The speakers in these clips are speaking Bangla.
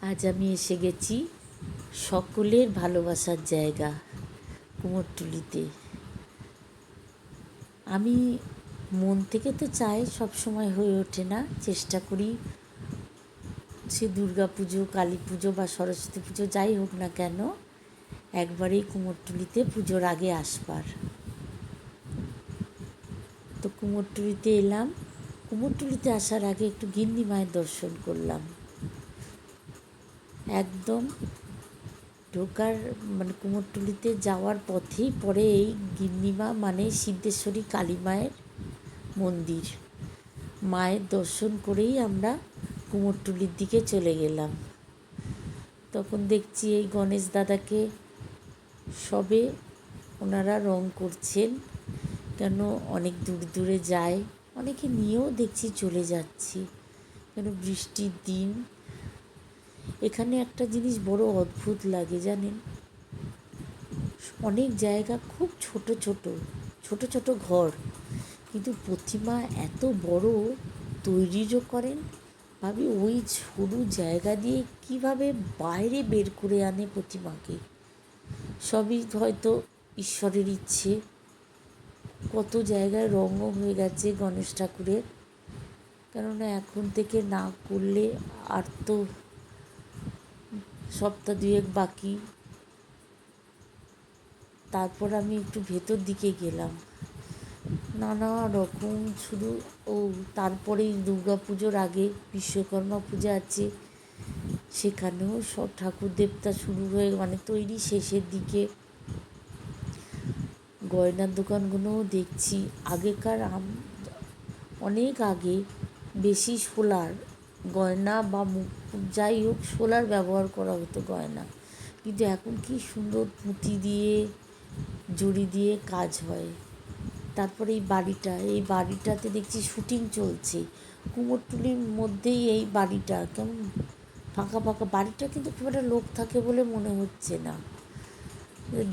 আজ আমি এসে গেছি সকলের ভালোবাসার জায়গা কুমোরটুলিতে। আমি মন থেকে তো চাই, সব সময় হয়ে ওঠে না, চেষ্টা করি সে দুর্গা পুজো, কালী পুজো বা সরস্বতী পুজো যাই হোক না কেন, একবারেই কুমোরটুলিতে পুজোর আগে আসবার। তো কুমোরটুলিতে এলাম। কুমোরটুলিতে আসার আগে একটু গিন্নি মায়ের দর্শন করলাম। একদম ঢোকার কুমোরটুলিতে যাওয়ার পথেই পড়ে এই গিন্নিমা মানে সিদ্ধেশ্বরী কালী মায়ের মন্দির। মায়ের দর্শন করেই আমরা কুমোরটুলির দিকে চলে গেলাম। তখন দেখছি এই গণেশ দাদাকে সবে ওনারা রং করছেন, কেন অনেক দূর দূরে যায়, অনেকে নিয়েও দেখছি চলে যাচ্ছি, কেন বৃষ্টির দিন। এখানে একটা জিনিস বড় অদ্ভুত লাগে জানেন, অনেক জায়গা খুব ছোট ছোট ছোট ছোট ঘর, কিন্তু প্রতিমা এত বড় তৈরিও করেন। ভাবি ওই সরু জায়গা দিয়ে কিভাবে বাইরে বের করে আনে প্রতিমাকে। সবই হয়তো ঈশ্বরের ইচ্ছে। কত জায়গায় রঙও হয়ে গেছে গণেশ ঠাকুরের, কেননা এখন থেকে না করলে আর তো সপ্তাহ দুয়েক বাকি। তারপর আমি একটু ভেতর দিকে গেলাম, নানা রকম শুধু তারপরেই দুর্গা পুজোর আগে বিশ্বকর্মা পূজা আছে, সেখানেও সব ঠাকুর দেবতা শুরু হয়ে তৈরি শেষের দিকে। গয়নার দোকানগুলোও দেখছি আগেকার অনেক আগে বেশি সোলার গয়না বা যাই হোক সোলার ব্যবহার করা হতো গয়না, কিন্তু এখন কি সুন্দর পুঁতি দিয়ে জড়ি দিয়ে কাজ হয়। তারপরে এই বাড়িটাতে দেখছি শুটিং চলছে কুমোরটুলির মধ্যেই। এই বাড়িটা কেমন ফাঁকা ফাঁকা, বাড়িটা কিন্তু খুব একটা লোক থাকে বলে মনে হচ্ছে না।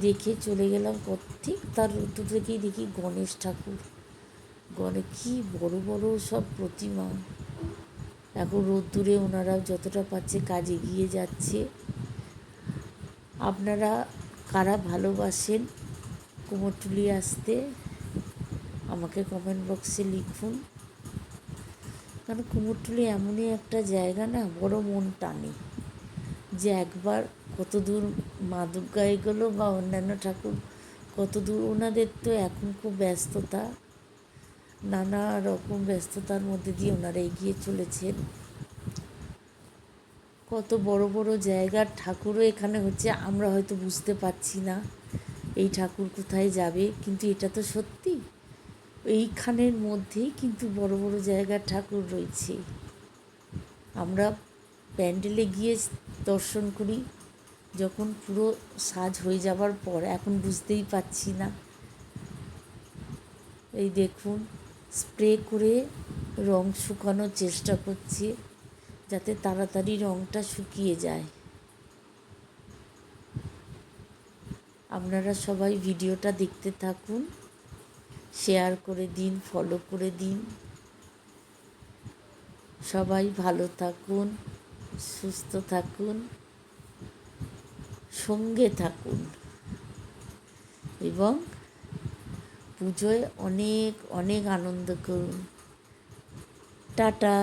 দেখে চলে গেলাম, ঠিক তার উত্তর থেকেই দেখি গণেশ ঠাকুর। কি বড় বড় সব প্রতিমা। এখন রোদ্দুরে ওনারাও যতটা পাচ্ছে কাজ এগিয়ে যাচ্ছে। আপনারা কারা ভালোবাসেন কুমোরটুলি আসতে আমাকে কমেন্ট বক্সে লিখুন। কারণ কুমোরটুলি এমনই একটা জায়গা না, বড় মন টানে যে একবার কত দূর মা দুর্গা এগোলো বা অন্যান্য ঠাকুর কত দূর। ওনাদের তো এখন খুব ব্যস্ততা, নানা রকম ব্যস্ততার মধ্যে দিয়ে ওনারা এগিয়ে চলেছেন। কত বড় বড় জায়গার ঠাকুরও এখানে হচ্ছে, আমরা হয়তো বুঝতে পারছি না এই ঠাকুর কোথায় যাবে, কিন্তু এটা তো সত্যি এইখানের মধ্যেই কিন্তু বড় বড় জায়গার ঠাকুর রয়েছে। আমরা প্যান্ডেলে গিয়ে দর্শন করি যখন পুরো সাজ হয়ে যাবার পর, এখন বুঝতেই পারছি না। এই দেখুন স্প্রে করে রং শুকানোর চেষ্টা করছে যাতে তাড়াতাড়ি রংটা শুকিয়ে যায়। আপনারা সবাই ভিডিওটা দেখতে থাকুন, শেয়ার করে দিন, ফলো করে দিন। সবাই ভালো থাকুন, সুস্থ থাকুন, সঙ্গে থাকুন এবং পুজোয় অনেক অনেক আনন্দ করুন। টাটা।